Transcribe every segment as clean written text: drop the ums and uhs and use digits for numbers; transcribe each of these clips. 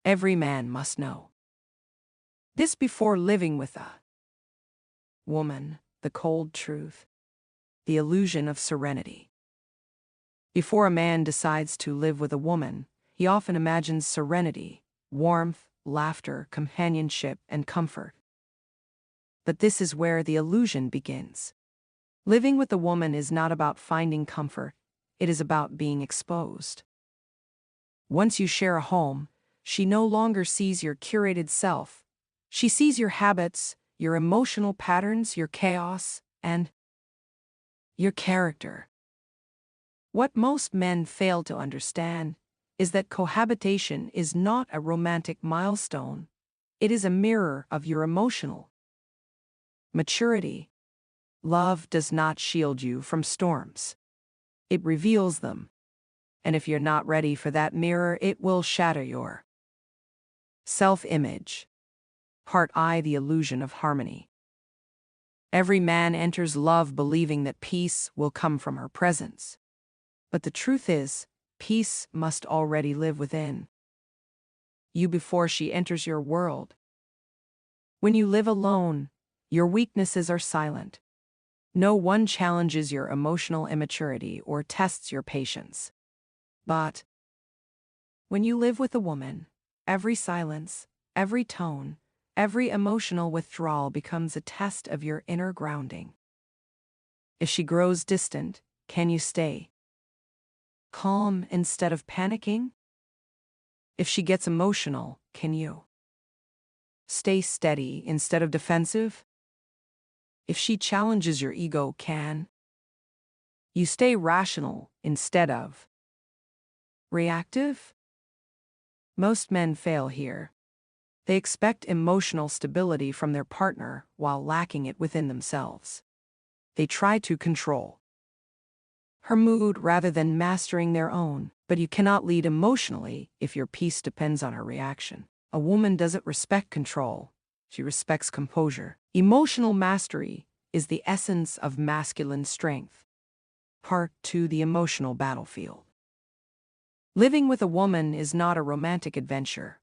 Every man must know this before living with a woman, the cold truth, the illusion of serenity. Before a man decides to live with a woman, he often imagines serenity, warmth, laughter, companionship, and comfort. But this is where the illusion begins. Living with a woman is not about finding comfort, it is about being exposed. Once you share a home, she no longer sees your curated self. She sees your habits, your emotional patterns, your chaos, and your character. What most men fail to understand is that cohabitation is not a romantic milestone. It is a mirror of your emotional maturity. Love does not shield you from storms. It reveals them. And if you're not ready for that mirror, it will shatter your self-image. Part I. The illusion of harmony. Every man enters love believing that peace will come from her presence. But the truth is, peace must already live within you before she enters your world. When you live alone, your weaknesses are silent. No one challenges your emotional immaturity or tests your patience. But when you live with a woman, every silence, every tone, every emotional withdrawal becomes a test of your inner grounding. If she grows distant, can you stay calm instead of panicking? If she gets emotional, can you stay steady instead of defensive? If she challenges your ego, can you stay rational instead of reactive? Most men fail here. They expect emotional stability from their partner while lacking it within themselves. They try to control her mood rather than mastering their own, but you cannot lead emotionally if your peace depends on her reaction. A woman doesn't respect control, she respects composure. Emotional mastery is the essence of masculine strength. Part 2. The emotional battlefield. Living with a woman is not a romantic adventure.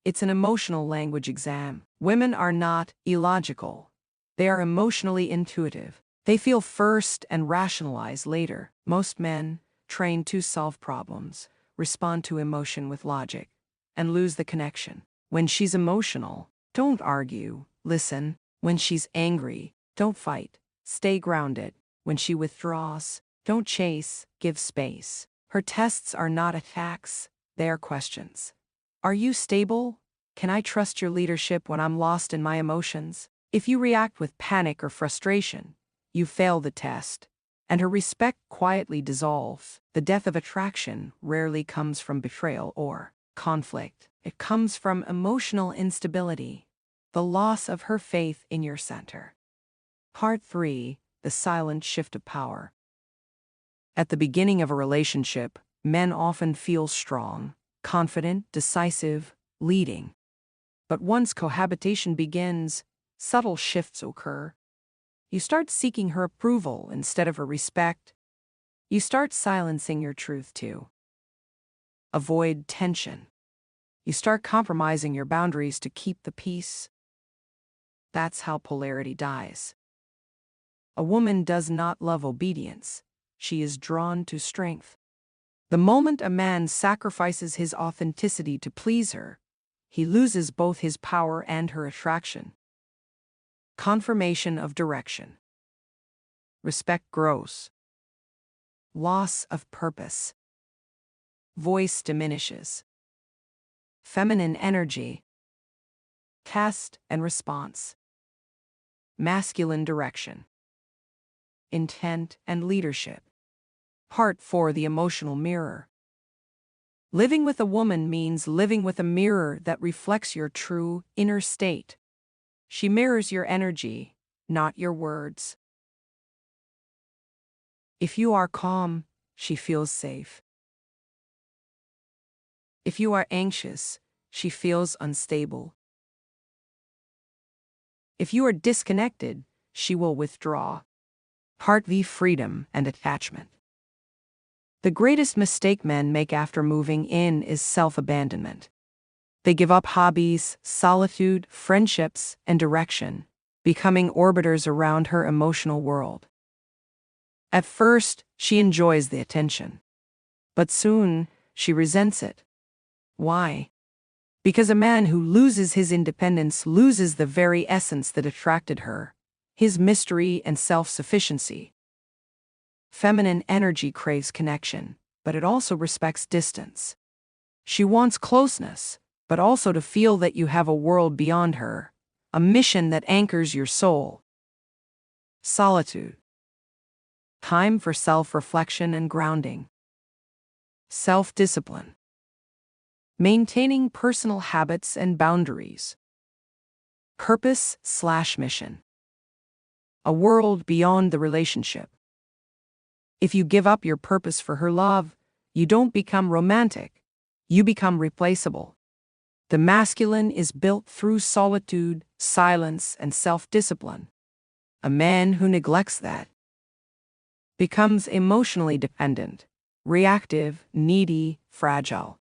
It's an emotional language exam. Women are not illogical. They are emotionally intuitive. They feel first and rationalize later. Most men, trained to solve problems, respond to emotion with logic and lose the connection. When she's emotional, don't argue, listen. When she's angry, don't fight, stay grounded. When she withdraws, don't chase, give space. Her tests are not attacks, they are questions. Are you stable? Can I trust your leadership when I'm lost in my emotions? If you react with panic or frustration, you fail the test, and her respect quietly dissolves. The death of attraction rarely comes from betrayal or conflict. It comes from emotional instability, the loss of her faith in your center. Part 3. The silent shift of power. At the beginning of a relationship, men often feel strong, confident, decisive, leading. But once cohabitation begins, subtle shifts occur. You start seeking her approval instead of her respect. You start silencing your truth to avoid tension. You start compromising your boundaries to keep the peace. That's how polarity dies. A woman does not love obedience. She is drawn to strength. The moment a man sacrifices his authenticity to please her, he loses both his power and her attraction. Confirmation of direction. Respect grows. Loss of purpose. Voice diminishes. Feminine energy. Test and response. Masculine direction. Intent and leadership. Part 4. The emotional mirror. Living with a woman means living with a mirror that reflects your true inner state. She mirrors your energy, not your words. If you are calm, she feels safe. If you are anxious, she feels unstable. If you are disconnected, she will withdraw. Part V. Freedom and attachment. The greatest mistake men make after moving in is self-abandonment. They give up hobbies, solitude, friendships, and direction, becoming orbiters around her emotional world. At first, she enjoys the attention, but soon she resents it. Why? Because a man who loses his independence loses the very essence that attracted her, his mystery and self-sufficiency. Feminine energy craves connection, but it also respects distance. She wants closeness, but also to feel that you have a world beyond her, a mission that anchors your soul. Solitude. Time for self-reflection and grounding. Self-discipline. Maintaining personal habits and boundaries. Purpose/mission. A world beyond the relationship. If you give up your purpose for her love, you don't become romantic. You become replaceable. The masculine is built through solitude, silence, and self-discipline. A man who neglects that becomes emotionally dependent, reactive, needy, fragile.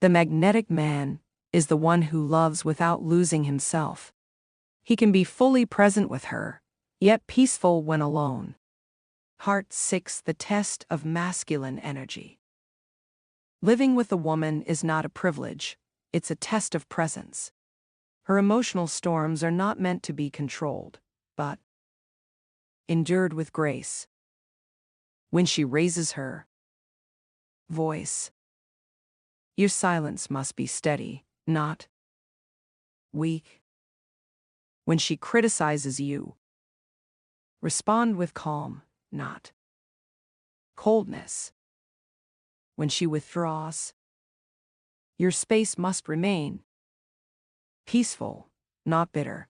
The magnetic man is the one who loves without losing himself. He can be fully present with her, yet peaceful when alone. Part 6. The test of masculine energy. Living with a woman is not a privilege, it's a test of presence. Her emotional storms are not meant to be controlled, but endured with grace. When she raises her voice, your silence must be steady, not weak. When she criticizes you, respond with calm, not coldness. When she withdraws, your space must remain peaceful, not bitter.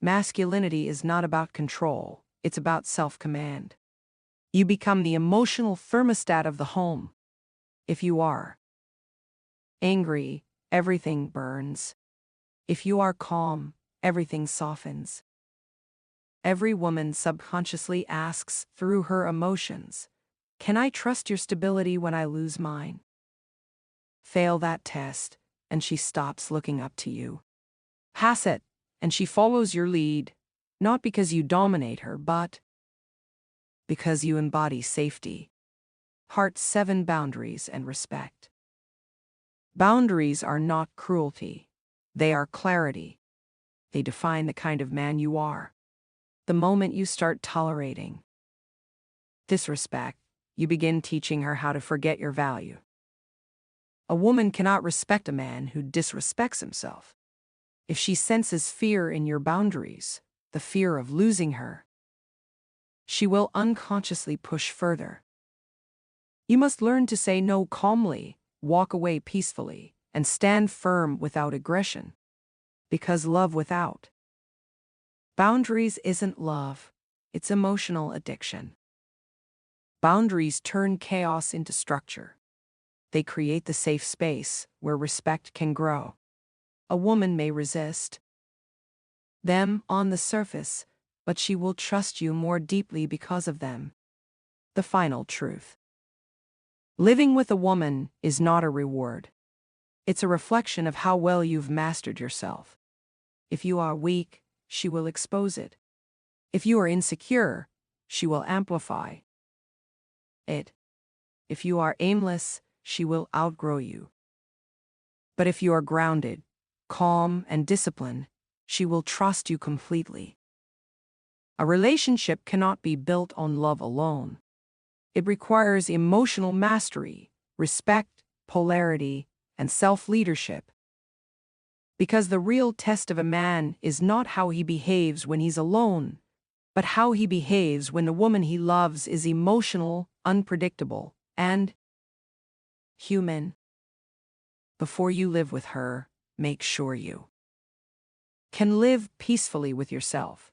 Masculinity is not about control, it's about self-command. You become the emotional thermostat of the home. If you are angry, everything burns. If you are calm, everything softens. Every woman subconsciously asks through her emotions, "Can I trust your stability when I lose mine?" Fail that test, and she stops looking up to you. Pass it, and she follows your lead, not because you dominate her, but because you embody safety. Part 7. Boundaries and respect. Boundaries are not cruelty. They are clarity. They define the kind of man you are. The moment you start tolerating disrespect, you begin teaching her how to forget your value. A woman cannot respect a man who disrespects himself. If she senses fear in your boundaries, the fear of losing her, she will unconsciously push further. You must learn to say no calmly, walk away peacefully, and stand firm without aggression. Because love without boundaries isn't love, it's emotional addiction. Boundaries turn chaos into structure. They create the safe space where respect can grow. A woman may resist them on the surface, but she will trust you more deeply because of them. The final truth. Living with a woman is not a reward. It's a reflection of how well you've mastered yourself. If you are weak, she will expose it. If you are insecure, she will amplify it. If you are aimless, she will outgrow you. But if you are grounded, calm, and disciplined, she will trust you completely. A relationship cannot be built on love alone. It requires emotional mastery, respect, polarity, and self-leadership. Because the real test of a man is not how he behaves when he's alone, but how he behaves when the woman he loves is emotional, unpredictable, and human. Before you live with her, make sure you can live peacefully with yourself.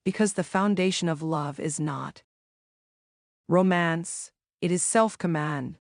Because the foundation of love is not romance, it is self-command.